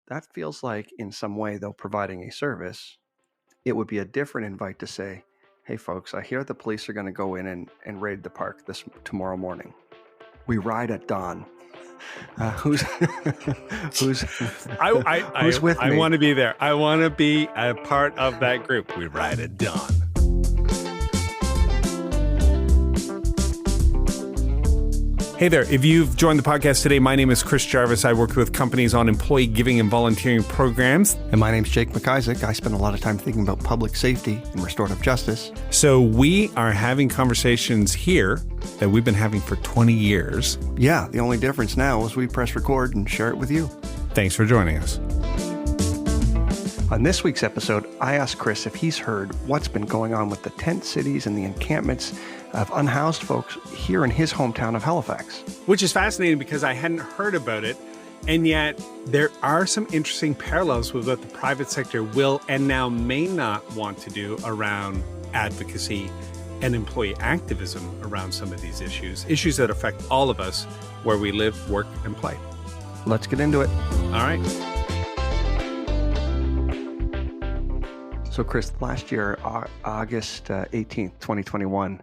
That feels like in some way, though, providing a service. It would be a different invite to say, hey, folks, I hear the police are going to go in and raid the park tomorrow morning. We ride at dawn. Who's who's with I me? want to be there. I want to be a part of that group. We ride at dawn. Hey there. If you've joined the podcast today, my name is Chris Jarvis. I work with companies on employee giving and volunteering programs. And my name's Jake McIsaac. I spend a lot of time thinking about public safety and restorative justice. So we are having conversations here that we've been having for 20 years. Yeah, the only difference now is we press record and share it with you. Thanks for joining us. On this week's episode, I asked Chris if he's heard what's been going on with the tent cities and the encampments of unhoused folks here in his hometown of Halifax. Which is fascinating because I hadn't heard about it, and yet there are some interesting parallels with what the private sector will and now may not want to do around advocacy and employee activism around some of these issues that affect all of us where we live, work, and play. Let's get into it. All right. So, Chris, last year, August 18th, 2021,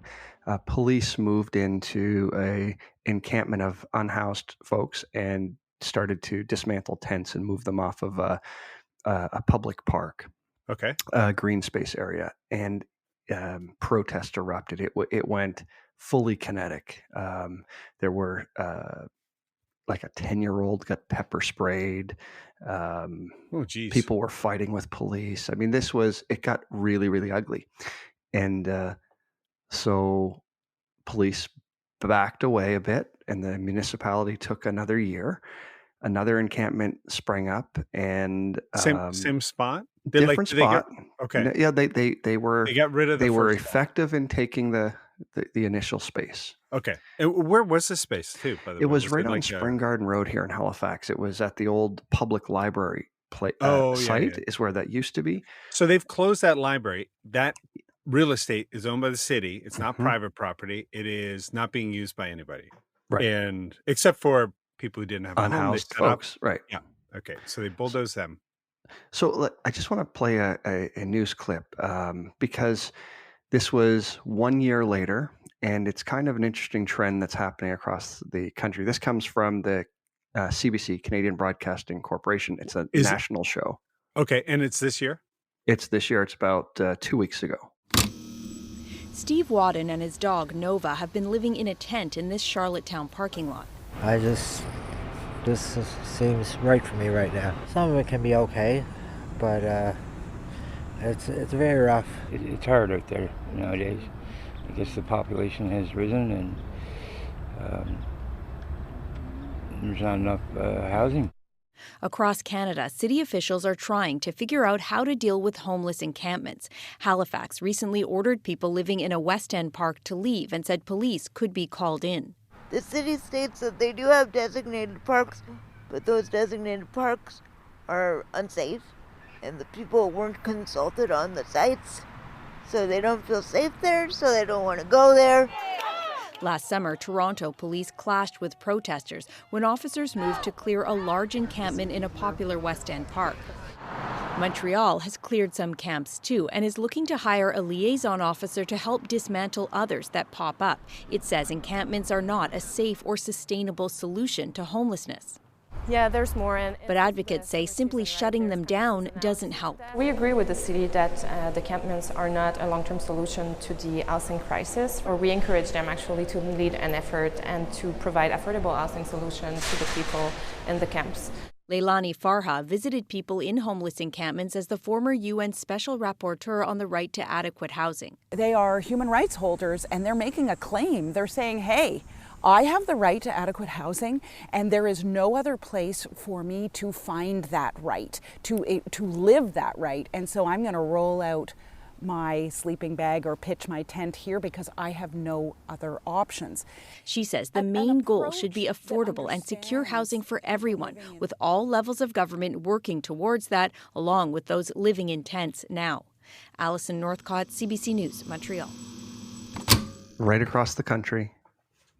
police moved into a encampment of unhoused folks and started to dismantle tents and move them off of a public park, a green space area, and protest erupted. It went fully kinetic. There were like a 10-year-old got pepper sprayed. People were fighting with police. I mean, it got really, really ugly. And so police backed away a bit, and the municipality took another year. Another encampment sprang up, and same spot, different spot. Yeah, they got rid of. They were effective in taking the initial space. Okay, and where was this space too? By the way, it was right on Spring Garden Road here in Halifax. It was at the old public library site. Is where that used to be. So they've closed that library. That real estate is owned by the city. It's not private property. It is not being used by anybody, right? And except for people who didn't have unhoused folks, right? Yeah. Okay. So they bulldozed them. So I just want to play a news clip because this was 1 year later, and it's kind of an interesting trend that's happening across the country. This comes from the CBC, Canadian Broadcasting Corporation. It's a national show. Okay, and it's this year? It's this year. It's about 2 weeks ago. Steve Wadden and his dog Nova have been living in a tent in this Charlottetown parking lot. This seems right for me right now. Some of it can be okay, but it's very rough. It's hard out there nowadays. I guess the population has risen, and there's not enough housing. Across Canada, city officials are trying to figure out how to deal with homeless encampments. Halifax recently ordered people living in a West End park to leave and said police could be called in. The city states that they do have designated parks, but those designated parks are unsafe, and the people weren't consulted on the sites, so they don't feel safe there, so they don't want to go there. Last summer, Toronto police clashed with protesters when officers moved to clear a large encampment in a popular West End park. Montreal has cleared some camps too and is looking to hire a liaison officer to help dismantle others that pop up. It says encampments are not a safe or sustainable solution to homelessness. Yeah, there's more. But advocates say simply shutting them down doesn't help. We agree with the city that the encampments are not a long-term solution to the housing crisis, or we encourage them actually to lead an effort and to provide affordable housing solutions to the people in the camps. Leilani Farha visited people in homeless encampments as the former UN Special Rapporteur on the right to adequate housing. They are human rights holders, and they're making a claim. They're saying, hey, I have the right to adequate housing, and there is no other place for me to find that right, to live that right. And so I'm going to roll out my sleeping bag or pitch my tent here because I have no other options. She says the main goal should be affordable and secure housing for everyone, with all levels of government working towards that, along with those living in tents now. Alison Northcott, CBC News, Montreal. Right across the country.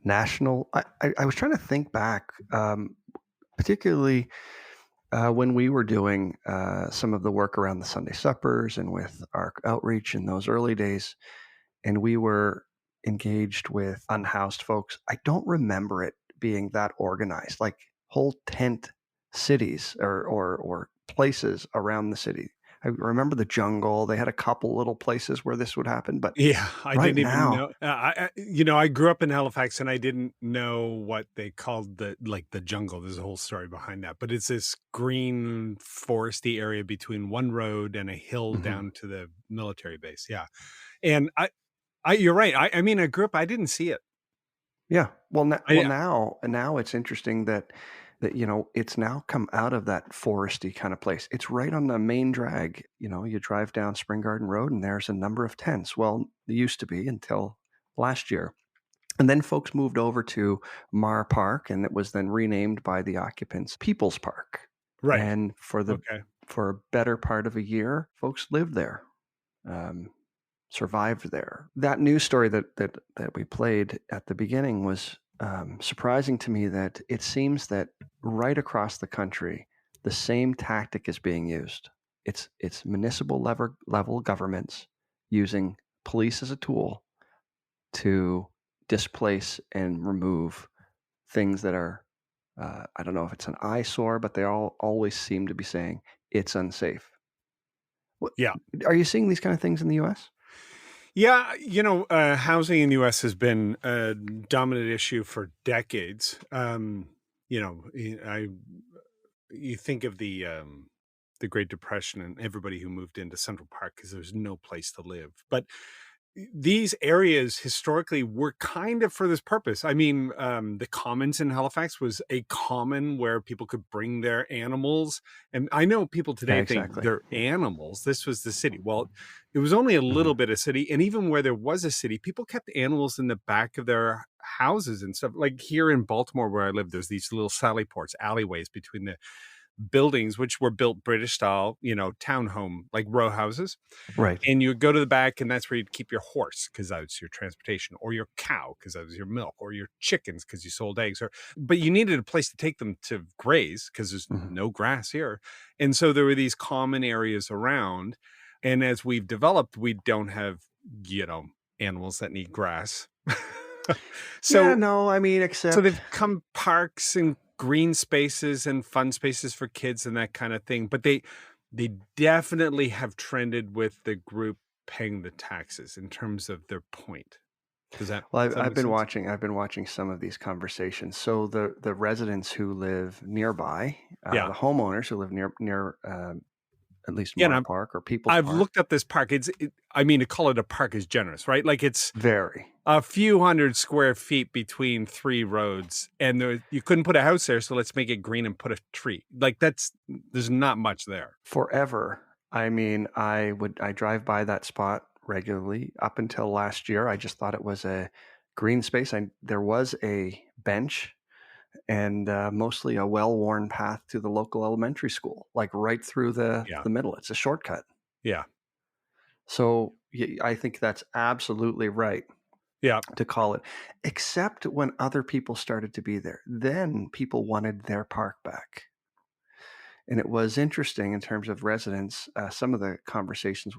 National. I was trying to think back, particularly When we were doing some of the work around the Sunday suppers and with our outreach in those early days, and we were engaged with unhoused folks, I don't remember it being that organized, like whole tent cities or places around the city. I remember the jungle. They had a couple little places where this would happen, but Yeah, I right didn't even now, know. I grew up in Halifax, and I didn't know what they called the jungle. There's a whole story behind that, but it's this green foresty area between one road and a hill mhm. down to the military base. Yeah, and you're right. I mean, I grew up. I didn't see it. Yeah. I Now it's interesting that it's now come out of that foresty kind of place. It's right on the main drag. You drive down Spring Garden Road and there's a number of tents. Well, it used to be until last year. And then folks moved over to Mar Park, and it was then renamed by the occupants People's Park. right. And Okay. for a better part of a year, folks lived there. Um, Survived there. That news story that we played at the beginning was surprising to me, that it seems that right across the country, the same tactic is being used. It's municipal level governments using police as a tool to displace and remove things that are, I don't know if it's an eyesore, but they all always seem to be saying it's unsafe. What, Yeah. are you seeing these kind of things in the U.S.? Yeah, housing in the U.S. has been a dominant issue for decades. You think of the Great Depression and everybody who moved into Central Park because there was no place to live. But these areas historically were kind of for this purpose. I mean, the Commons in Halifax was a common where people could bring their animals. And I know people Yeah, today think exactly. they're animals. This was the city. Well, it was only a little bit of city. And even where there was a city, people kept animals in the back of their houses and stuff. Like here in Baltimore, where I live, there's these little sally ports, alleyways between the buildings, which were built British style, townhome, like row houses. Right. And you would go to the back, and that's where you'd keep your horse because that was your transportation, or your cow because that was your milk, or your chickens because you sold eggs. But you needed a place to take them to graze because there's Mhm. no grass here. And so there were these common areas around. And as we've developed, we don't have, animals that need grass. Yeah, so no, I mean, so except they've come parks and green spaces and fun spaces for kids and that kind of thing. But they definitely have trended with the group paying the taxes in terms of their point. Does that well, does that I've make been sense? watching. I've been watching some of these conversations. So the residents who live nearby, Yeah. the homeowners who live near at least Yeah, and Mar Park or People's I've Park, looked up this park. I mean, to call it a park is generous, right? Like it's very. a few hundred square feet between three roads, and you couldn't put a house there, so let's make it green and put a tree. Like there's not much there. Forever. I mean, I drive by that spot regularly. Up until last year, I just thought it was a green space. There was a bench and mostly a well-worn path to the local elementary school, like right through Yeah. the middle. It's a shortcut. Yeah. So I think that's absolutely right Yeah. to call it, except when other people started to be there. Then people wanted their park back. And it was interesting in terms of residents. Some of the conversations,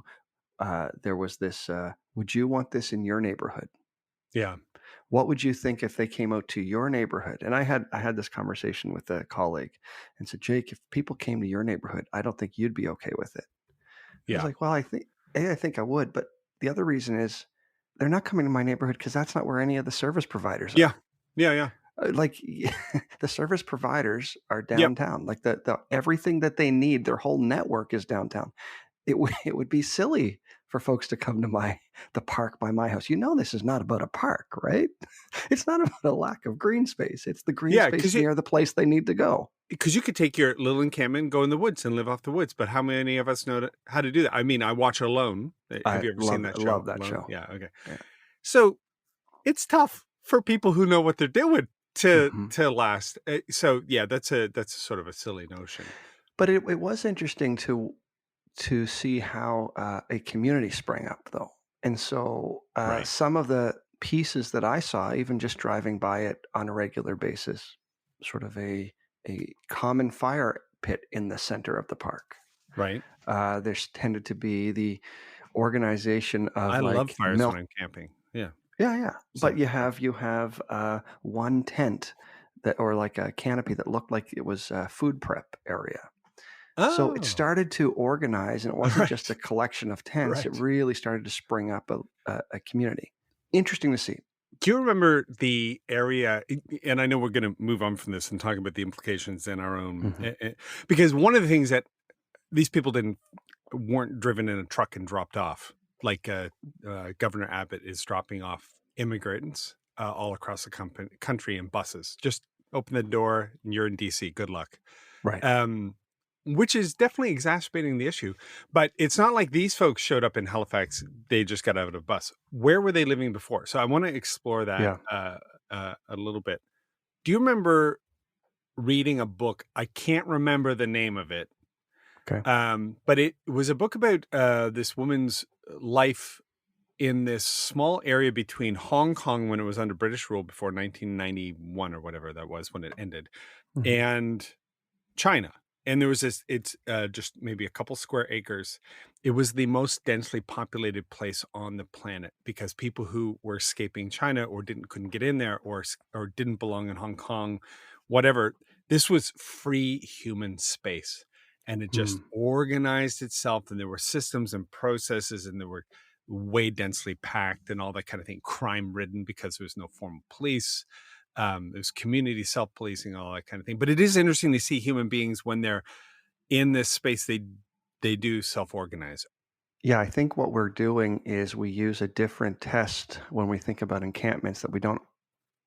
there was this, would you want this in your neighborhood? Yeah. What would you think if they came out to your neighborhood? And I had this conversation with a colleague and said, Jake, if people came to your neighborhood, I don't think you'd be okay with it. I was Yeah. like, well, I think I would, but the other reason is they're not coming to my neighborhood because that's not where any of the service providers Yeah. are. Yeah. Yeah. Like the service providers are Yep. downtown. Like the everything that they need, their whole network is downtown. It would be silly for folks to come to the park by my house. This is not about a park, right? It's not about a lack of green space. It's the green Yeah, space near the place they need to go. because you could take your little encampment and go in the woods and live off the woods. But how many of us know how to do that? I mean, I watch Alone. Have you ever seen that show? Love that Alone? show. Yeah. Okay. Yeah. So it's tough for people who know what they're doing to Mhm. last. So yeah, that's a sort of a silly notion. But it was interesting to see how a community sprang up, though. And so Right. some of the pieces that I saw, even just driving by it on a regular basis, sort of a common fire pit in the center of the park. Right. There's tended to be the organization of I love like fires when I'm camping. Yeah. Yeah. So, But you have one tent or like a canopy that looked like it was a food prep area. So it oh, started to organize, and it wasn't just a right. collection of tents. It Right. really started to spring up a community. Interesting to see. Do you remember the area? And I know we're going to move on from this and talk about the implications in our own, because one of the things that these people weren't driven in a truck and dropped off, like Governor Abbott is dropping off immigrants all across the country in buses. Just open the door and you're in DC. Good luck. Right. Which is definitely exacerbating the issue. But it's not like these folks showed up in Halifax. They just got out of a bus. Where were they living before? So I want to explore that a little bit. Do you remember reading a book? I can't remember the name of it. Okay. But it was a book about this woman's life in this small area between Hong Kong when it was under British rule before 1991 or whatever that was when it ended, and China. And there was this, it's just maybe a couple square acres. It was the most densely populated place on the planet because people who were escaping China or couldn't get in there or didn't belong in Hong Kong, whatever, this was free human space. And it just organized itself, and there were systems and processes, and they were way densely packed and all that kind of thing, crime ridden because there was no formal police. There's community self-policing, all that kind of thing. But it is interesting to see human beings when they're in this space, they do self-organize. Yeah, I think what we're doing is we use a different test when we think about encampments that we don't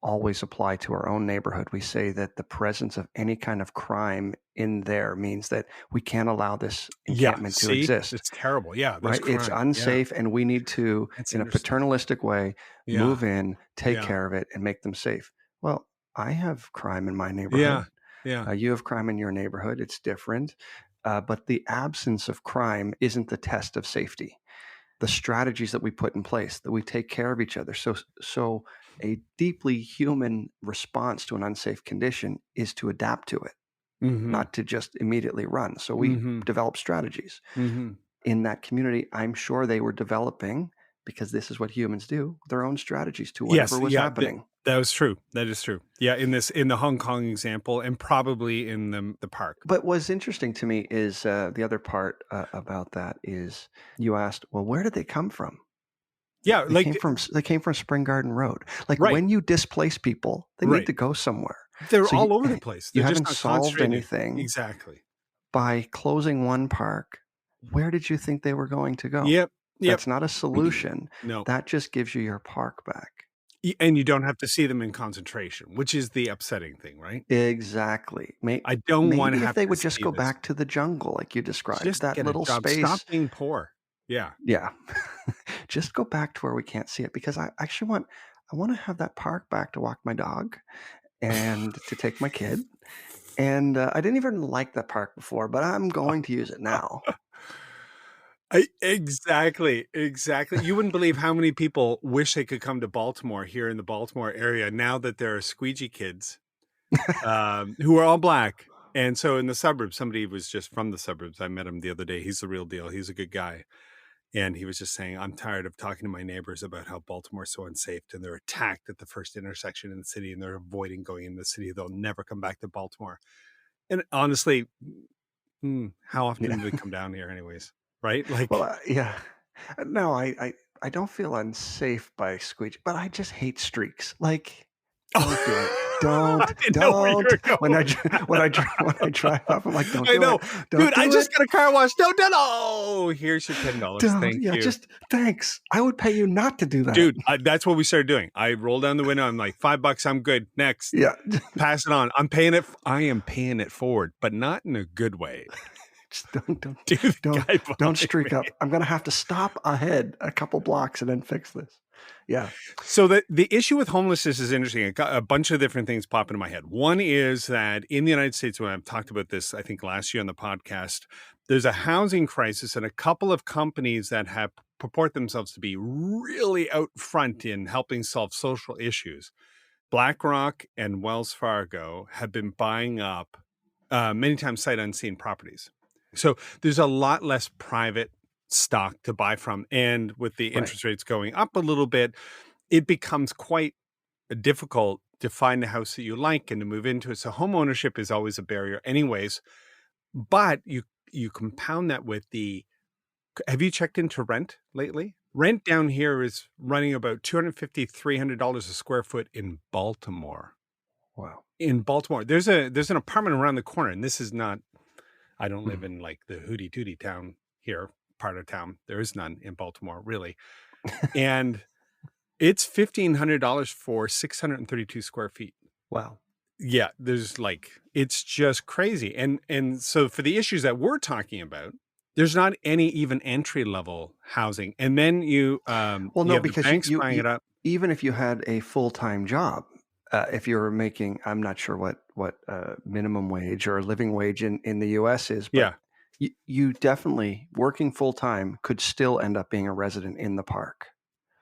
always apply to our own neighborhood. We say that the presence of any kind of crime in there means that we can't allow this encampment to exist. It's terrible. Yeah, right. It's unsafe, and we need to, in a paternalistic way, move in, take care of it, and make them safe. Well, I have crime in my neighborhood. You have crime in your neighborhood. It's different. But the absence of crime isn't the test of safety. The strategies that we put in place, that we take care of each other. So a deeply human response to an unsafe condition is to adapt to it, not to just immediately run. So we develop strategies. In that community, I'm sure they were developing, because this is what humans do, their own strategies to whatever was happening. That was true. That is true. Yeah, in the Hong Kong example, and probably in the park. But what's interesting to me is the other part about that is you asked, well, where did they come from? Yeah, they came from Spring Garden Road. Like when you displace people, they need to go somewhere. They're all over the place. You haven't solved anything exactly by closing one park. Where did you think they were going to go? Yep. That's not a solution. No, that just gives you your park back. And you don't have to see them in concentration, which is the upsetting thing, right? Exactly. I don't want to have. If they would just go back to the jungle, like you described, just that little space. Stop being poor. Yeah. Just go back to where we can't see it, because I actually want to have that park back to walk my dog and to take my kid. And I didn't even like that park before, but I'm going to use it now. Exactly. You wouldn't believe how many people wish they could come to Baltimore, here in the Baltimore area, now that there are squeegee kids who are all black. And so in the suburbs, somebody was just from the suburbs. I met him the other day. He's the real deal. He's a good guy. And he was just saying, I'm tired of talking to my neighbors about how Baltimore's so unsafe, and they're attacked at the first intersection in the city, and they're avoiding going in the city. They'll never come back to Baltimore. And honestly, how often do they come down here anyways? Right? Like, well, yeah. No, I don't feel unsafe by squeegee, but I just hate streaks. Like, don't do it. Don't. When I drive up, I'm like, don't. I know, dude. I just got a car wash. Don't. Oh, here's your $10. Thank you. Just thanks. I would pay you not to do that, dude. That's what we started doing. I roll down the window. I'm like, $5. I'm good. Next. Yeah. Pass it on. I'm paying it. I am paying it forward, but not in a good way. Just don't streak up. I'm gonna have to stop ahead a couple blocks and then fix this. Yeah. So the issue with homelessness is interesting. A bunch of different things pop into my head. One is that in the United States, when I've talked about this, I think last year on the podcast, there's a housing crisis, and a couple of companies that have purport themselves to be really out front in helping solve social issues, BlackRock and Wells Fargo, have been buying up many times sight unseen properties. So there's a lot less private stock to buy from. And with the Right. interest rates going up a little bit, it becomes quite difficult to find a house that you like and to move into it. So home ownership is always a barrier anyways. But you compound that with have you checked into rent lately? Rent down here is running about $250, $300 a square foot in Baltimore. Wow. In Baltimore, there's an apartment around the corner, and this is not. I don't live in like the hooty tooty town here, part of town. There is none in Baltimore, really, and it's $1,500 for 632 square feet. Wow. Yeah, there's it's just crazy, and so for the issues that we're talking about, there's not any even entry level housing, and then you Well, you no, have the because banks buying it up. even if you had a full-time job, if you were making, I'm not sure what minimum wage or living wage in the U.S. is, but Yeah. you definitely, working full-time, could still end up being a resident in the park.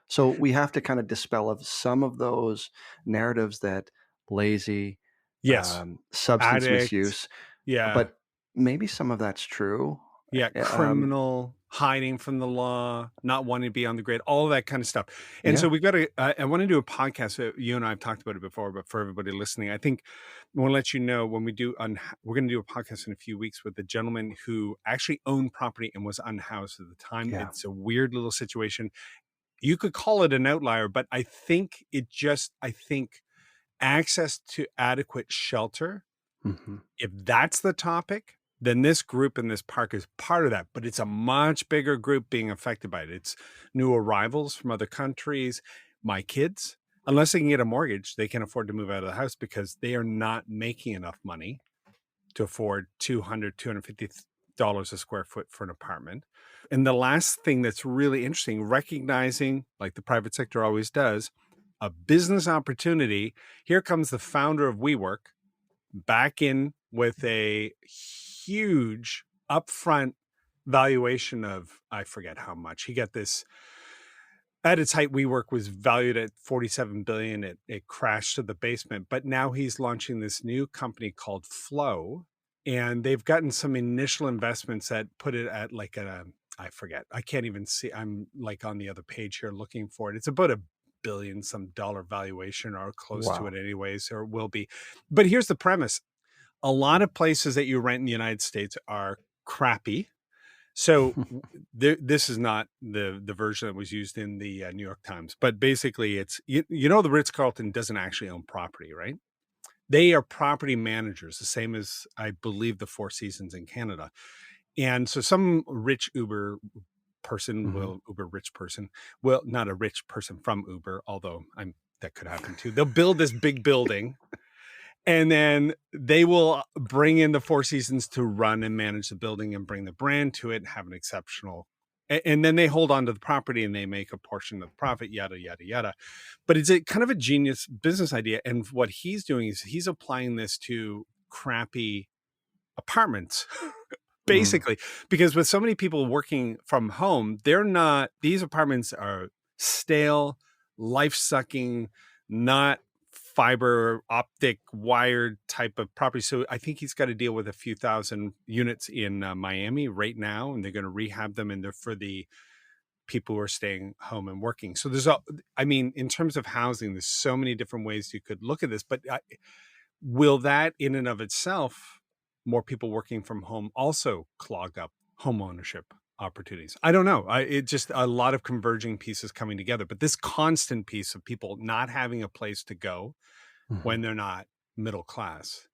So we have to kind of dispel of some of those narratives that lazy, Yes. substance Addict. misuse, Yeah. but maybe some of that's true. Yeah, criminal, hiding from the law, not wanting to be on the grid, all that kind of stuff. And so Yeah. we've got to, I want to do a podcast. You and I have talked about it before, but for everybody listening, I think I want to let you know when we do, we're going to do a podcast in a few weeks with a gentleman who actually owned property and was unhoused at the time. Yeah. It's a weird little situation. You could call it an outlier, but I think access to adequate shelter, Mm-hmm. if that's the topic, then this group in this park is part of that, but it's a much bigger group being affected by it. It's new arrivals from other countries, my kids. Unless they can get a mortgage, they can't afford to move out of the house because they are not making enough money to afford $200, $250 a square foot for an apartment. And the last thing that's really interesting, recognizing, like the private sector always does, a business opportunity. Here comes the founder of WeWork back in with a huge upfront valuation of, I forget how much. He got this at its height. WeWork was valued at $47 billion. It crashed to the basement, but now he's launching this new company called Flow, and they've gotten some initial investments that put it at like I forget. I can't even see. I'm like on the other page here looking for it. It's about $1 billion some dollar valuation or close to Wow. it anyways, or will be. But here's the premise. A lot of places that you rent in the United States are crappy. So this is not the version that was used in the New York Times, but basically it's, the Ritz-Carlton doesn't actually own property, right? They are property managers, the same as I believe the Four Seasons in Canada. And so some rich Uber person Uber rich person will, not a rich person from Uber, although that could happen too. They'll build this big building and then they will bring in the Four Seasons to run and manage the building and bring the brand to it and have an exceptional, and then they hold on to the property and they make a portion of the profit, yada, yada, yada. But it's a kind of a genius business idea. And what he's doing is he's applying this to crappy apartments. Basically, because with so many people working from home, these apartments are stale, life-sucking, not fiber optic wired type of property. So I think he's got to deal with a few thousand units in Miami right now, and they're going to rehab them, and they're for the people who are staying home and working. So in terms of housing, there's so many different ways you could look at this, but will that in and of itself, more people working from home, also clog up home ownership opportunities? I don't know. It just a lot of converging pieces coming together, but this constant piece of people not having a place to go when they're not middle class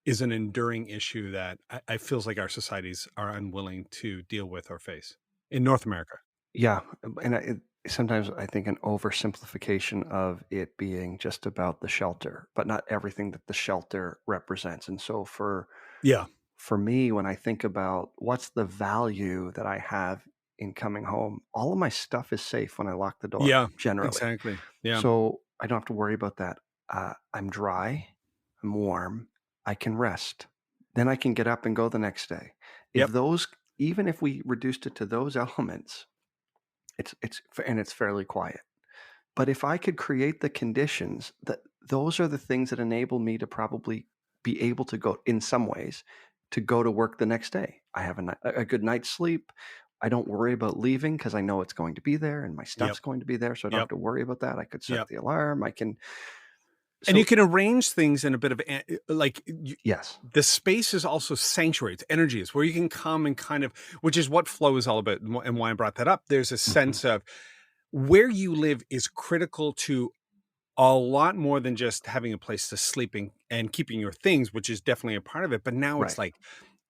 is an enduring issue that I feels like our societies are unwilling to deal with or face in North America. Yeah, and sometimes I think an oversimplification of it being just about the shelter, but not everything that the shelter represents. And so for me, when I think about what's the value that I have in coming home, all of my stuff is safe when I lock the door. Yeah, generally. exactly. Yeah. So I don't have to worry about that. I'm dry, I'm warm, I can rest. Then I can get up and go the next day. Even if we reduced it to those elements, it's fairly quiet. But if I could create the conditions, those are the things that enable me to probably be able to go, in some ways, to go to work the next day. I have a good night's sleep. I don't worry about leaving because I know it's going to be there and my Yep. stuff's going to be there. So I don't have Yep. to worry about that. I could set Yep. the alarm. I can. And you So can arrange things in a bit of yes, the space is also sanctuary. It's energy. It's where you can come and kind of, which is what flow is all about, and why I brought that up. There's a sense of where you live is critical to a lot more than just having a place to sleep and keeping your things, which is definitely a part of it. But now it's right. like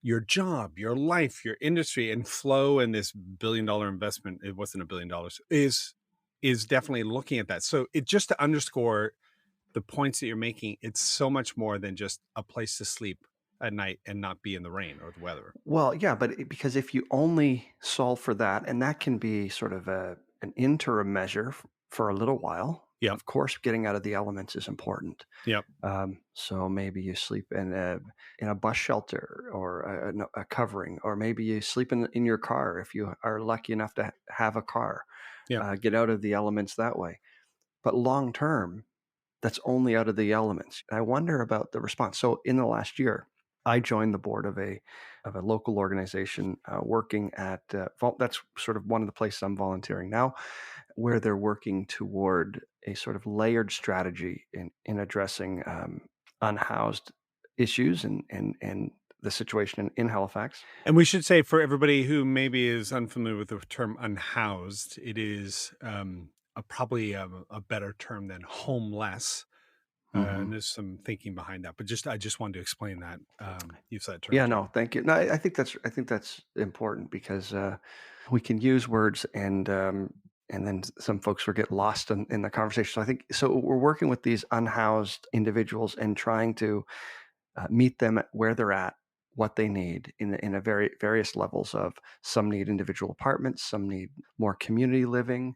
your job, your life, your industry, and flow, and this $1 billion investment, it wasn't $1 billion, is definitely looking at that. So it just to underscore the points that you're making, it's so much more than just a place to sleep at night and not be in the rain or the weather. Well, yeah, but because if you only solve for that, and that can be sort of an interim measure for a little while. Yep. Of course, getting out of the elements is important. Yep. So maybe you sleep in a bus shelter or a covering, or maybe you sleep in your car if you are lucky enough to have a car. Yeah. Get out of the elements that way. But long term, that's only out of the elements. And I wonder about the response. So in the last year, I joined the board of a local organization working at that's sort of one of the places I'm volunteering now, where they're working toward a sort of layered strategy in addressing unhoused issues and the situation in Halifax. And we should say, for everybody who maybe is unfamiliar with the term unhoused, it is probably a better term than homeless. And there's some thinking behind that, but I just wanted to explain that. Use that term. Yeah, too. no, thank you. No, I think that's important because we can use words and then some folks will get lost in the conversation. So I think we're working with these unhoused individuals and trying to meet them at where they're at, what they need in a various levels of. Some need individual apartments, some need more community living,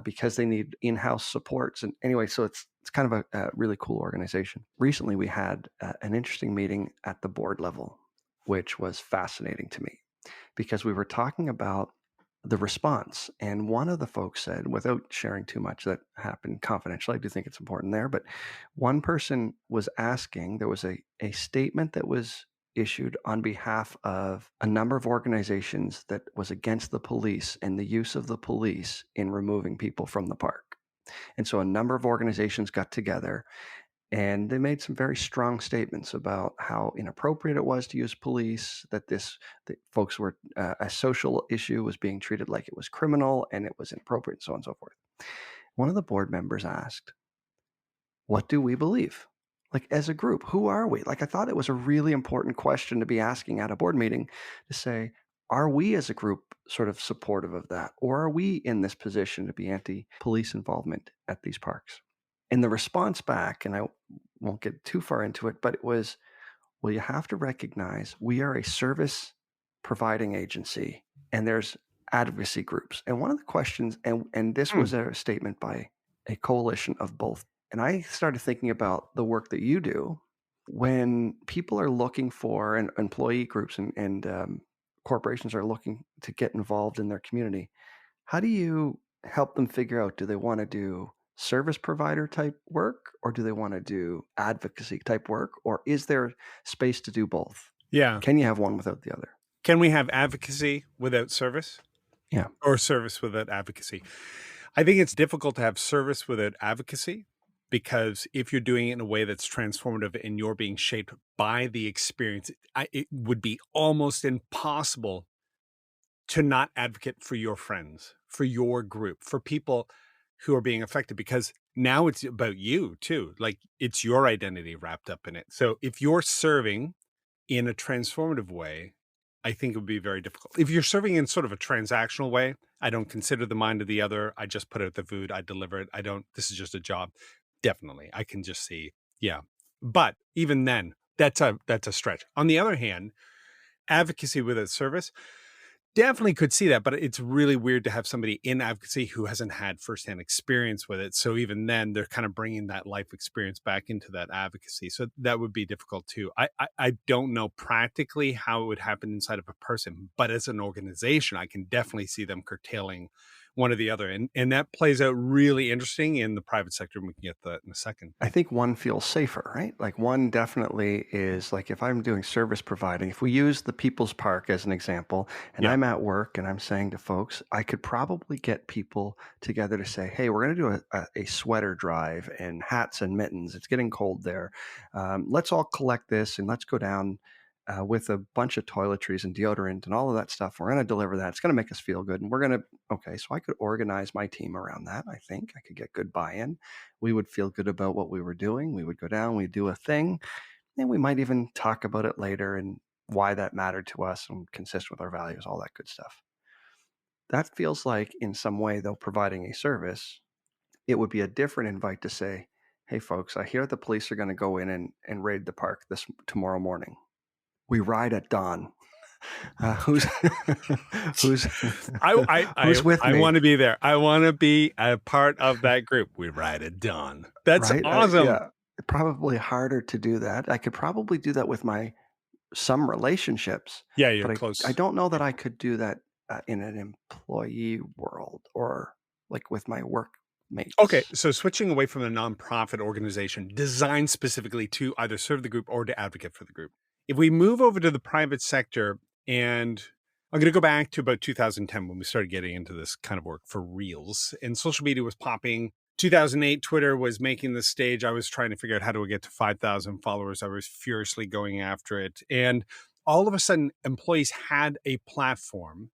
because they need in-house supports. And anyway, so it's kind of a really cool organization. Recently, we had an interesting meeting at the board level, which was fascinating to me because we were talking about the response. And one of the folks said, without sharing too much that happened confidentially, I do think it's important there, but one person was asking, there was a statement that was issued on behalf of a number of organizations that was against the police and the use of the police in removing people from the park. And so a number of organizations got together and they made some very strong statements about how inappropriate it was to use police, that folks were, a social issue was being treated like it was criminal and it was inappropriate, and so on and so forth. One of the board members asked, what do we believe? Like, as a group, who are we? Like, I thought it was a really important question to be asking at a board meeting, to say, are we as a group sort of supportive of that? Or are we in this position to be anti-police involvement at these parks? And the response back, and I won't get too far into it, but it was, well, you have to recognize we are a service providing agency and there's advocacy groups. And one of the questions, and this was a statement by a coalition of both. And I started thinking about the work that you do when people are looking for, and employee groups and corporations are looking to get involved in their community. How do you help them figure out, do they want to do service provider type work, or do they want to do advocacy type work, or is there space to do both? Yeah. Can you have one without the other? Can we have advocacy without service? Yeah. Or service without advocacy? I think it's difficult to have service without advocacy, because if you're doing it in a way that's transformative and you're being shaped by the experience, it would be almost impossible to not advocate for your friends, for your group, for people who are being affected, because now it's about you too. Like, it's your identity wrapped up in it. So if you're serving in a transformative way, I think it would be very difficult. If you're serving in sort of a transactional way, I don't consider the mind of the other. I just put out the food. I deliver it. This is just a job. Definitely. I can just see. Yeah. But even then, that's a stretch. On the other hand, advocacy without service, definitely could see that, but it's really weird to have somebody in advocacy who hasn't had firsthand experience with it. So even then, they're kind of bringing that life experience back into that advocacy. So that would be difficult too. I don't know practically how it would happen inside of a person, but as an organization, I can definitely see them curtailing one or the other. And that plays out really interesting in the private sector. And we can get that in a second. I think one feels safer, right? Like one definitely is like if I'm doing service providing, if we use the People's Park as an example, and Yeah. I'm at work and I'm saying to folks, I could probably get people together to say, hey, we're going to do a sweater drive and hats and mittens. It's getting cold there. Let's all collect this and let's go down with a bunch of toiletries and deodorant and all of that stuff. We're going to deliver that. It's going to make us feel good. And we're going to, okay, so I could organize my team around that. I think I could get good buy-in. We would feel good about what we were doing. We would go down, we'd do a thing, and we might even talk about it later and why that mattered to us and consist with our values, all that good stuff. That feels like in some way, though, providing a service, it would be a different invite to say, hey, folks, I hear the police are going to go in and raid the park tomorrow morning. We ride at dawn. Who's who's with me? I want to be there. I want to be a part of that group. We ride at dawn. That's right? awesome. Yeah. Probably harder to do that. I could probably do that with some relationships. Yeah, you're but close. I don't know that I could do that in an employee world or like with my workmates. Okay, so switching away from a nonprofit organization designed specifically to either serve the group or to advocate for the group. If we move over to the private sector, and I'm going to go back to about 2010 when we started getting into this kind of work for reals, and social media was popping. 2008, Twitter was making the stage. I was trying to figure out how do we get to 5,000 followers. I was furiously going after it. And all of a sudden, employees had a platform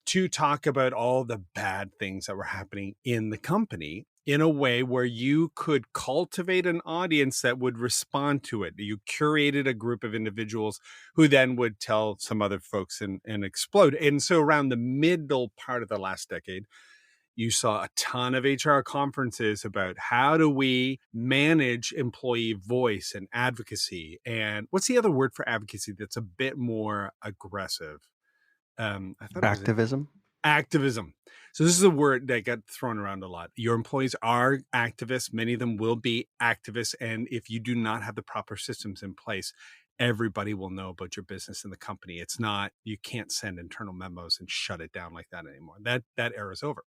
to talk about all the bad things that were happening in the company in a way where you could cultivate an audience that would respond to it. You curated a group of individuals who then would tell some other folks and explode. And so around the middle part of the last decade, you saw a ton of HR conferences about how do we manage employee voice and advocacy. And what's the other word for advocacy that's a bit more aggressive? Activism. Activism. So this is a word that got thrown around a lot. Your employees are activists. Many of them will be activists. And if you do not have the proper systems in place, everybody will know about your business in the company. It's not, you can't send internal memos and shut it down like that anymore. That era is over.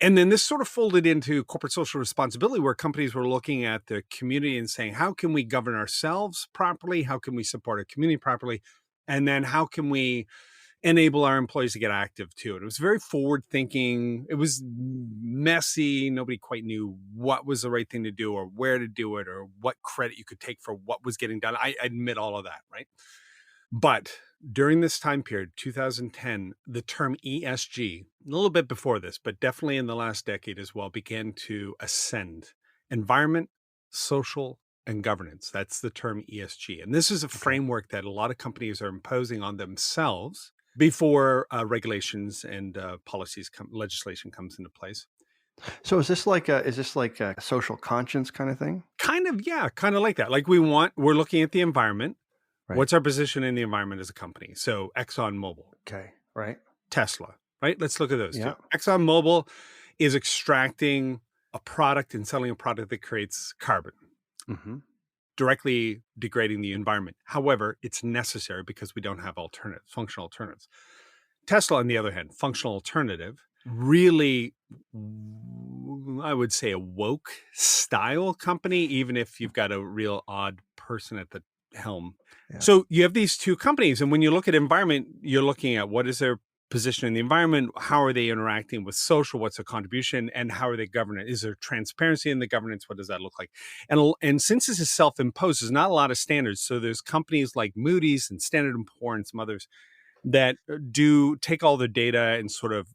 And then this sort of folded into corporate social responsibility, where companies were looking at the community and saying, how can we govern ourselves properly? How can we support our community properly? And then how can we enable our employees to get active too? And it was very forward thinking. It was messy. Nobody quite knew what was the right thing to do or where to do it or what credit you could take for what was getting done. I admit all of that, right? But during this time period, 2010, the term ESG, a little bit before this, but definitely in the last decade as well, began to ascend. Environment, social, and governance. That's the term ESG. And this is a framework that a lot of companies are imposing on themselves before regulations and legislation comes into place. So is this like a social conscience kind of thing? Kind of, yeah, kind of like that. Like we're looking at the environment. Right. What's our position in the environment as a company? So ExxonMobil. Okay, right. Tesla, right? Let's look at those Yeah. two. ExxonMobil is extracting a product and selling a product that creates carbon, directly degrading the environment. However, it's necessary because we don't have functional alternatives. Tesla, on the other hand, functional alternative, really, I would say a woke style company, even if you've got a real odd person at the helm. Yeah. So you have these two companies, and when you look at environment, you're looking at what is their position in the environment, how are they interacting with social, what's their contribution, and how are they governing? Is there transparency in the governance? What does that look like? And since this is self-imposed, there's not a lot of standards. So there's companies like Moody's and Standard & Poor's and some others that do take all the data and sort of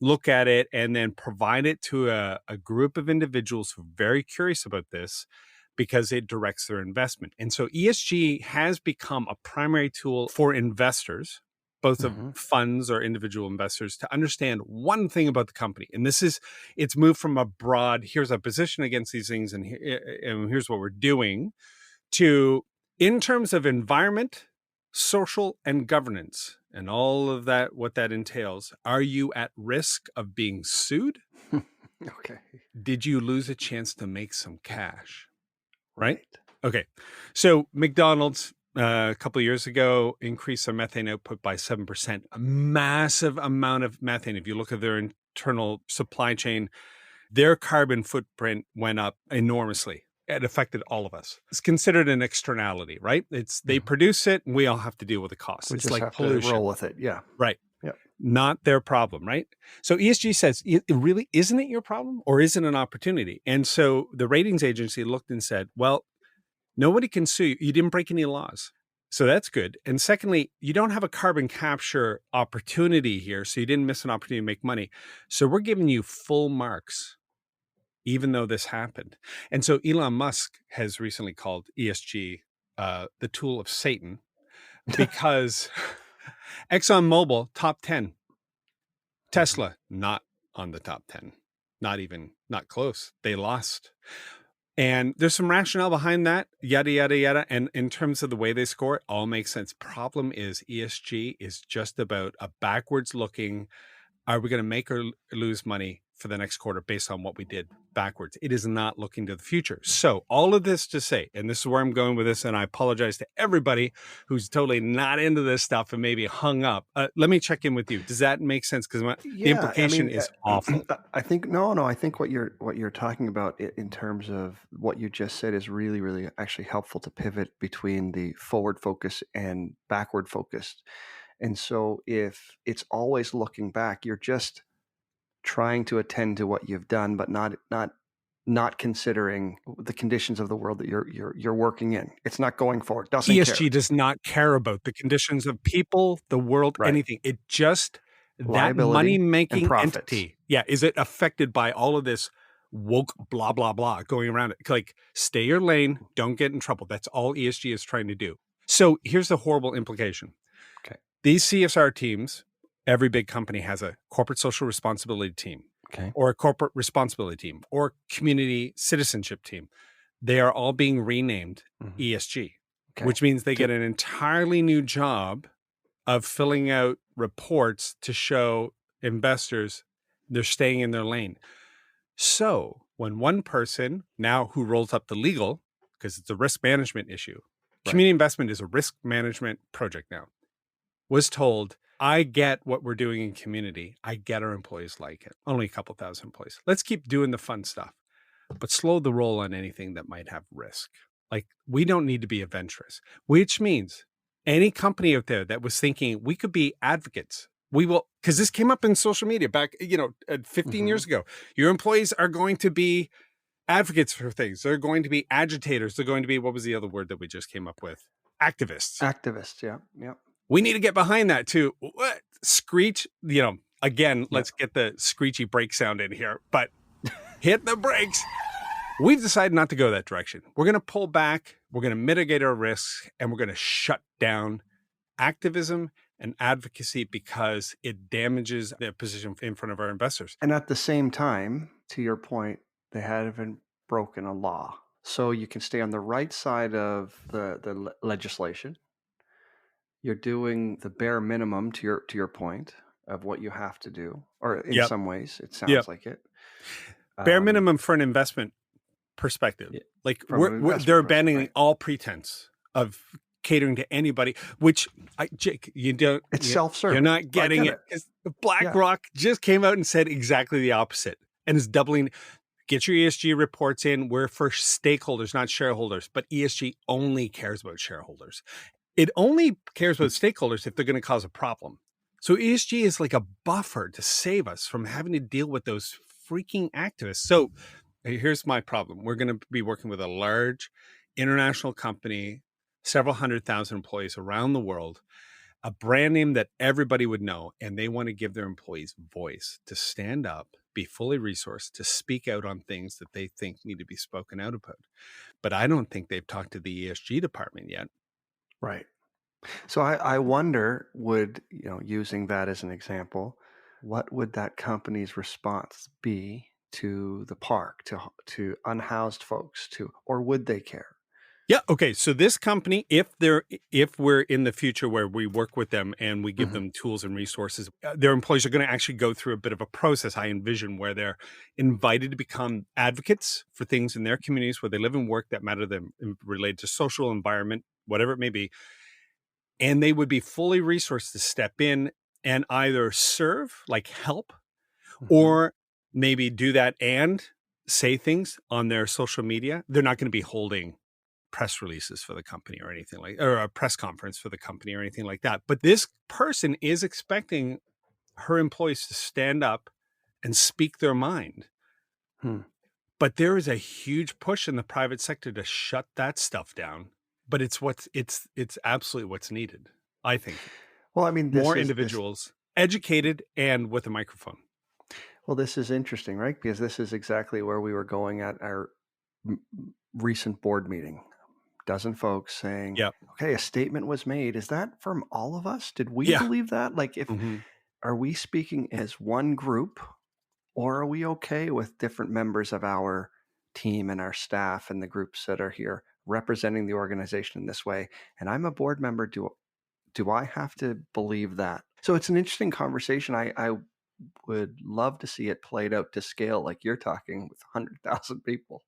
look at it and then provide it to a group of individuals who are very curious about this, because it directs their investment. And so ESG has become a primary tool for investors, both of funds or individual investors, to understand one thing about the company. And it's moved from a broad, here's our position against these things and here's what we're doing, to in terms of environment, social, and governance, and all of that, what that entails. Are you at risk of being sued? Okay. Did you lose a chance to make some cash? Right? Okay. So McDonald's a couple of years ago increased their methane output by 7%, a massive amount of methane. If you look at their internal supply chain, their carbon footprint went up enormously. It affected all of us. It's considered an externality, right? They produce it, and we all have to deal with the costs. We It's just like have pollution. to roll with it. Yeah. Right. Yeah. Not their problem, right? So ESG says, it really isn't it your problem, or is it an opportunity? And so the ratings agency looked and said, well, nobody can sue you. You didn't break any laws. So that's good. And secondly, you don't have a carbon capture opportunity here. So you didn't miss an opportunity to make money. So we're giving you full marks, even though this happened. And so Elon Musk has recently called ESG the tool of Satan, because ExxonMobil, top 10. Tesla, not on the top 10. Not close. They lost. And there's some rationale behind that, yada, yada, yada. And in terms of the way they score, it all makes sense. Problem is ESG is just about a backwards looking, are we going to make or lose money for the next quarter based on what we did backwards? It is not looking to the future. So all of this to say, and this is where I'm going with this, and I apologize to everybody who's totally not into this stuff and maybe hung up. Let me check in with you. Does that make sense? Because the implication is awful. I think I think what you're talking about in terms of what you just said is really, really actually helpful to pivot between the forward focus and backward focused. And so if it's always looking back, you're just trying to attend to what you've done, but not considering the conditions of the world that you're working in. It's not going forward. Doesn't ESG care. does not care about the conditions of people, the world, anything. It just that money-making entity. Yeah, is it affected by all of this woke blah blah blah going around it? Like, stay your lane, don't get in trouble. That's all ESG is trying to do. So here's the horrible implication. Okay. These CSR teams, every big company has a corporate social responsibility team, or a corporate responsibility team, or community citizenship team. They are all being renamed ESG, which means they get an entirely new job of filling out reports to show investors they're staying in their lane. So when one person now who rolls up the legal, because it's a risk management issue, community investment is a risk management project now, was told, I get what we're doing in community. I get our employees like it. Only a couple thousand employees. Let's keep doing the fun stuff, but slow the roll on anything that might have risk. Like, we don't need to be adventurous, which means any company out there that was thinking we could be advocates, we will, because this came up in social media back, 15 years ago. Your employees are going to be advocates for things. They're going to be agitators. They're going to be, what was the other word that we just came up with? Activists. Activists, yeah. We need to get behind that too. What? Screech, again, let's get the screechy brake sound in here, but hit the brakes. We've decided not to go that direction. We're going to pull back. We're going to mitigate our risks, and we're going to shut down activism and advocacy because it damages their position in front of our investors. And at the same time, to your point, they haven't broken a law. So you can stay on the right side of the legislation. You're doing the bare minimum to your point of what you have to do, or in some ways, it sounds like it. Bare minimum for an investment perspective. Like they're abandoning all pretense of catering to anybody, which Jake, you don't. It's self-serving. You're not getting it. BlackRock just came out and said exactly the opposite, and is doubling. Get your ESG reports in. We're for stakeholders, not shareholders. But ESG only cares about shareholders. It only cares about stakeholders if they're going to cause a problem. So ESG is like a buffer to save us from having to deal with those freaking activists. So here's my problem. We're going to be working with a large international company, several 100,000 employees around the world, a brand name that everybody would know, and they want to give their employees voice to stand up, be fully resourced, to speak out on things that they think need to be spoken out about. But I don't think they've talked to the ESG department yet. Right. So I wonder, using that as an example, what would that company's response be to the park, to unhoused folks, or would they care? Yeah. Okay. So this company, if we're in the future where we work with them and we give them tools and resources, their employees are going to actually go through a bit of a process, I envision, where they're invited to become advocates for things in their communities where they live and work that matter to them, related to social environment, whatever it may be. And they would be fully resourced to step in and either serve, like help, or maybe do that and say things on their social media. They're not going to be holding press releases for the company or anything or a press conference for the company or anything like that. But this person is expecting her employees to stand up and speak their mind. But there is a huge push in the private sector to shut that stuff down. But it's absolutely what's needed, I think. Well, I mean, more individuals educated and with a microphone. Well, this is interesting, right? Because this is exactly where we were going at our recent board meeting. Dozen folks saying, okay, a statement was made. Is that from all of us? Did we believe that? Like, are we speaking as one group, or are we okay with different members of our team and our staff and the groups that are here representing the organization in this way? And I'm a board member. Do I have to believe that? So it's an interesting conversation. I would love to see it played out to scale like you're talking with 100,000 people.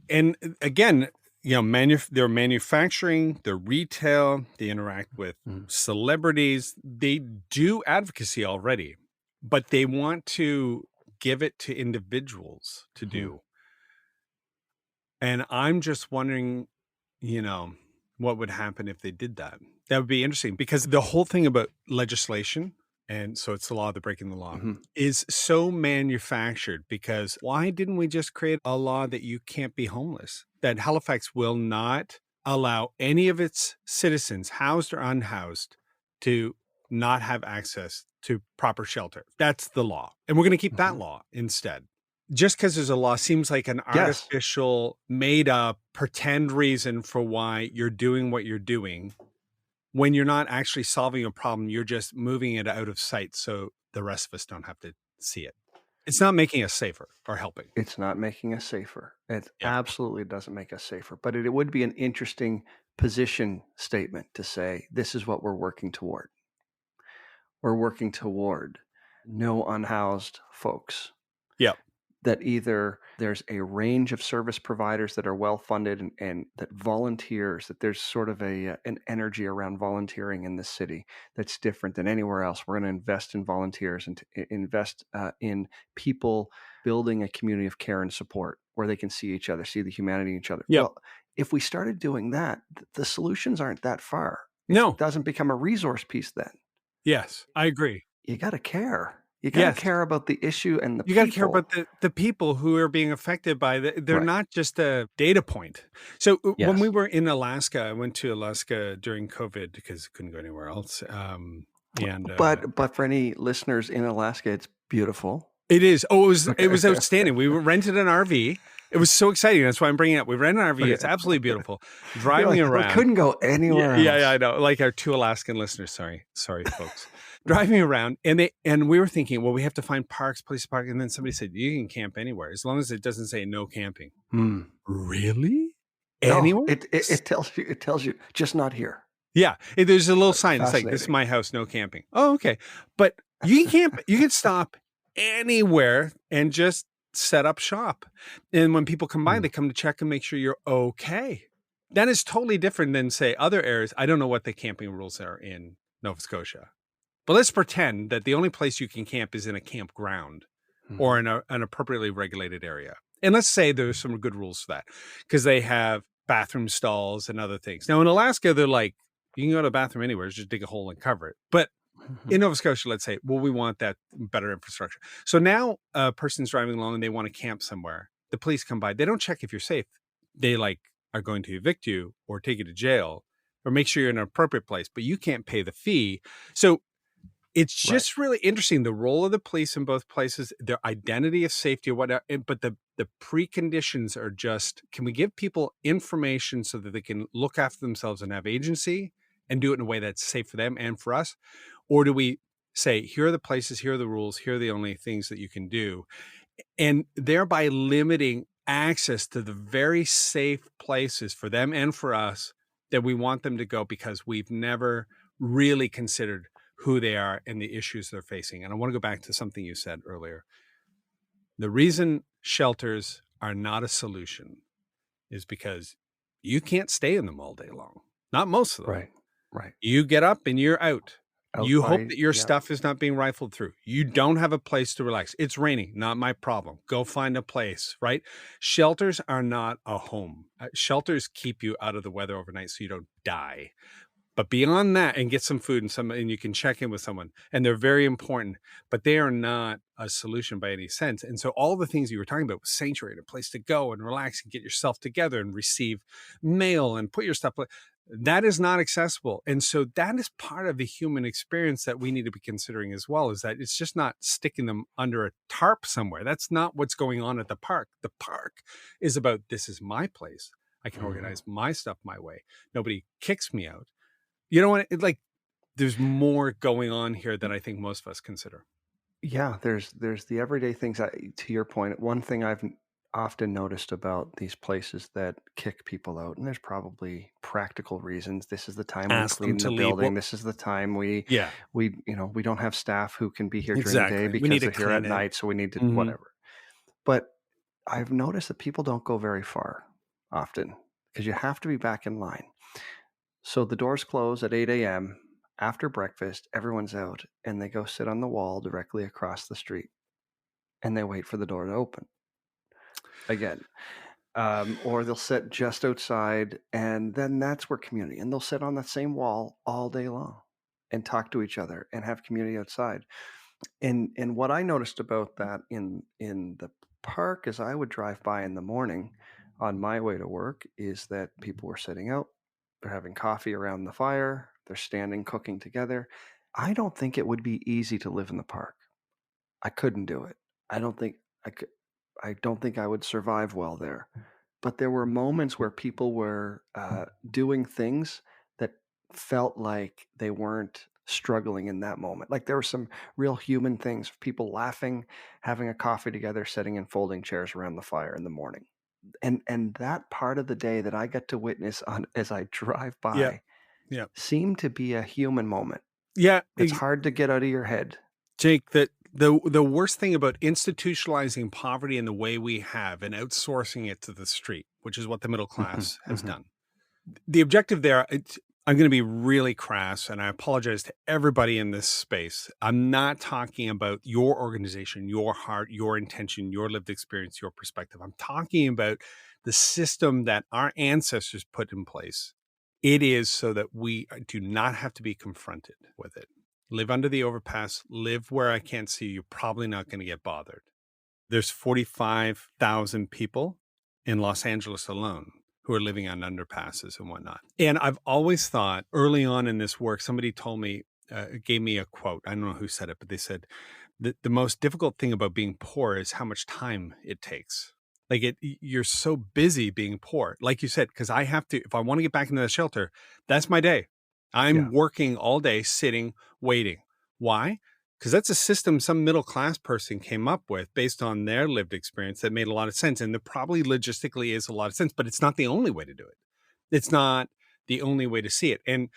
And again, they're manufacturing, they're retail, they interact with celebrities. They do advocacy already, but they want to give it to individuals to do. And I'm just wondering, what would happen if they did that? That would be interesting, because the whole thing about legislation, and so it's the law, the breaking the law, is so manufactured. Because why didn't we just create a law that you can't be homeless? That Halifax will not allow any of its citizens, housed or unhoused, to not have access to proper shelter. That's the law. And we're going to keep that law instead. Just because there's a law seems like an artificial, made up, pretend reason for why you're doing what you're doing, when you're not actually solving a problem. You're just moving it out of sight so the rest of us don't have to see it. It's not making us safer or helping. It's not making us safer. It absolutely doesn't make us safer. But it would be an interesting position statement to say, this is what we're working toward. We're working toward no unhoused folks. That either there's a range of service providers that are well-funded and that volunteers, that there's sort of an energy around volunteering in this city that's different than anywhere else. We're going to invest in volunteers and invest in people building a community of care and support where they can see each other, see the humanity in each other. Well, if we started doing that, the solutions aren't that far. It doesn't become a resource piece then. Yes, I agree. You got to care. You got to care about the issue and the people. You got to care about the people who are being affected by they're not just a data point. So when we were in Alaska, I went to Alaska during COVID because I couldn't go anywhere else. But for any listeners in Alaska, it's beautiful. It is. Oh, it was outstanding. We rented an RV. It was so exciting. That's why I'm bringing it up. We rented an RV. It's absolutely beautiful. Driving around. I couldn't go anywhere else. Yeah, I know. Like our 2 Alaskan listeners. Sorry, folks. Driving around, and we were thinking, well, we have to find parks, places to park. And then somebody said, you can camp anywhere as long as it doesn't say no camping. Really? Anywhere? No, it tells you just not here. Yeah, there's a little sign. It's like, this is my house, no camping. Oh, okay. But you can camp. You can stop anywhere and just set up shop. And when people come by, they come to check and make sure you're okay. That is totally different than, say, other areas. I don't know what the camping rules are in Nova Scotia. But let's pretend that the only place you can camp is in a campground or in an appropriately regulated area. And let's say there's some good rules for that because they have bathroom stalls and other things. Now in Alaska, they're like, you can go to the bathroom anywhere, just dig a hole and cover it. But in Nova Scotia, let's say, well, we want that better infrastructure. So now a person's driving along and they want to camp somewhere. The police come by. They don't check if you're safe. They are going to evict you or take you to jail or make sure you're in an appropriate place, but you can't pay the fee. So it's just really interesting, the role of the police in both places, their identity of safety or whatever, but the preconditions are just, can we give people information so that they can look after themselves and have agency and do it in a way that's safe for them and for us? Or do we say, here are the places, here are the rules, here are the only things that you can do, and thereby limiting access to the very safe places for them and for us that we want them to go because we've never really considered who they are and the issues they're facing. And I want to go back to something you said earlier. The reason shelters are not a solution is because you can't stay in them all day long. Not most of them. Right. You get up and you're out. out You hope by, that your yeah. stuff is not being rifled through. You don't have a place to relax. It's raining, not my problem. Go find a place, right? Shelters are not a home. Shelters keep you out of the weather overnight so you don't die. But beyond that, and get some food and you can check in with someone, and they're very important, but they are not a solution by any sense. And so all the things you were talking about, sanctuary, and a place to go and relax and get yourself together and receive mail and put your stuff, that is not accessible. And so that is part of the human experience that we need to be considering as well, is that it's just not sticking them under a tarp somewhere. That's not what's going on at the park. The park is about, this is my place. I can organize my stuff my way. Nobody kicks me out. You know what? There's more going on here than I think most of us consider. Yeah, there's the everyday things. To your point, one thing I've often noticed about these places that kick people out, and there's probably practical reasons. This is the time we Ask them clean to the leave. building. Well, This is the time we yeah, we don't have staff who can be here during the day exactly. We because need to they're here at clean it. night, so we need to Mhm. whatever. But I've noticed that people don't go very far often because you have to be back in line. So the doors close at 8 a.m. After breakfast, everyone's out and they go sit on the wall directly across the street and they wait for the door to open again. Or they'll sit just outside, and then that's where community, and they'll sit on that same wall all day long and talk to each other and have community outside. And what I noticed about that in the park as I would drive by in the morning on my way to work is that people were sitting out, they're having coffee around the fire, they're standing cooking together. I don't think it would be easy to live in the park. I couldn't do it. I don't think I could. I don't think I would survive well there. But there were moments where people were doing things that felt like they weren't struggling in that moment. Like there were some real human things, people laughing, having a coffee together, sitting in folding chairs around the fire in the morning. And that part of the day that I get to witness on as I drive Yeah, by yeah, seemed to be a human moment. yeah. It's hard to get out of your head. Jake, that the worst thing about institutionalizing poverty in the way we have and outsourcing it to the street, which is what the middle class has done. The objective there, I'm going to be really crass, and I apologize to everybody in this space. I'm not talking about your organization, your heart, your intention, your lived experience, your perspective. I'm talking about the system that our ancestors put in place. It is so that we do not have to be confronted with it. Live under the overpass, live where I can't see you. You're probably not going to get bothered. There's 45,000 people in Los Angeles alone who are living on underpasses and whatnot. And I've always thought early on in this work, somebody told me, gave me a quote. I don't know who said it, but they said that the most difficult thing about being poor is how much time it takes. You're so busy being poor, like you said, because I have to, if I want to get back into the shelter, that's my day. I'm working all day, sitting, waiting. Why? Because that's a system some middle class person came up with based on their lived experience that made a lot of sense. And there probably logistically is a lot of sense, but it's not the only way to do it. It's not the only way to see it. And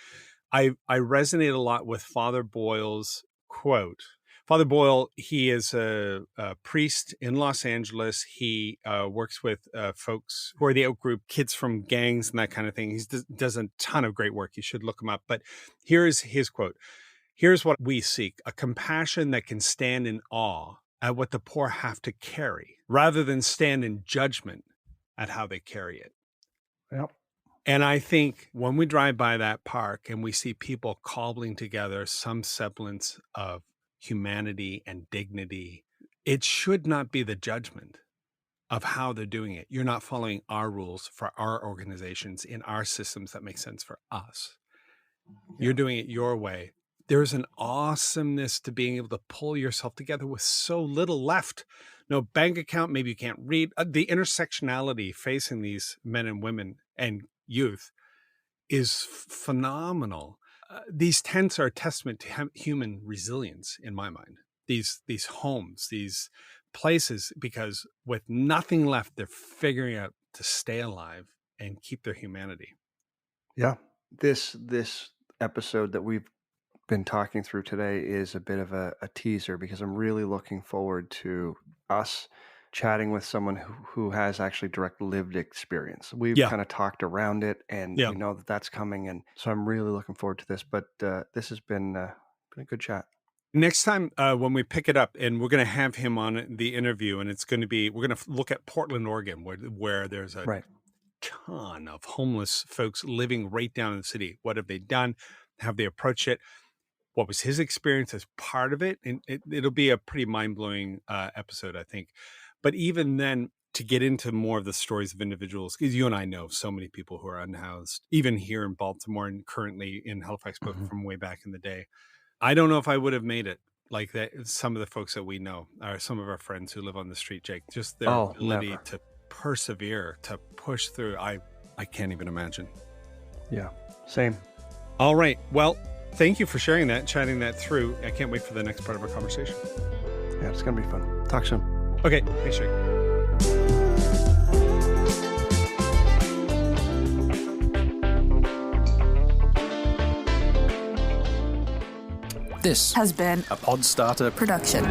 I resonate a lot with Father Boyle's quote. Father Boyle, he is a priest in Los Angeles. He works with folks who are the out group, kids from gangs and that kind of thing. He does a ton of great work. You should look him up. But here's his quote. Here's what we seek: a compassion that can stand in awe at what the poor have to carry, rather than stand in judgment at how they carry it. Yep. And I think when we drive by that park and we see people cobbling together some semblance of humanity and dignity, it should not be the judgment of how they're doing it. You're not following our rules for our organizations in our systems that make sense for us. You're doing it your way. There's an awesomeness to being able to pull yourself together with so little left. No bank account, maybe you can't read. The intersectionality facing these men and women and youth is phenomenal. These tents are a testament to human resilience in my mind. These homes, these places, because with nothing left, they're figuring out to stay alive and keep their humanity. Yeah. This episode that we've been talking through today is a bit of a teaser, because I'm really looking forward to us chatting with someone who has actually direct lived experience. We've kind of talked around it, and we know that that's coming, and so I'm really looking forward to this. But this has been Been a good chat. Next time when we pick it up, and we're going to have him on the interview, and it's going to be, we're going to look at Portland, Oregon, where there's a ton of homeless folks living right down in the city. What have they done? Have they approached it? What was his experience as part of it? And it'll be a pretty mind-blowing episode, I think. But even then, to get into more of the stories of individuals, because you and I know so many people who are unhoused, even here in Baltimore and currently in Halifax, but from way back in the day. I don't know if I would have made it like that. Some of the folks that we know are some of our friends who live on the street, Jake, just their ability to persevere, to push through. I can't even imagine. Yeah, same. All right. Well, thank you for sharing that, chatting that through. I can't wait for the next part of our conversation. Yeah, it's going to be fun. Talk soon. Okay. Thanks, Jake. This has been a Podstarter production.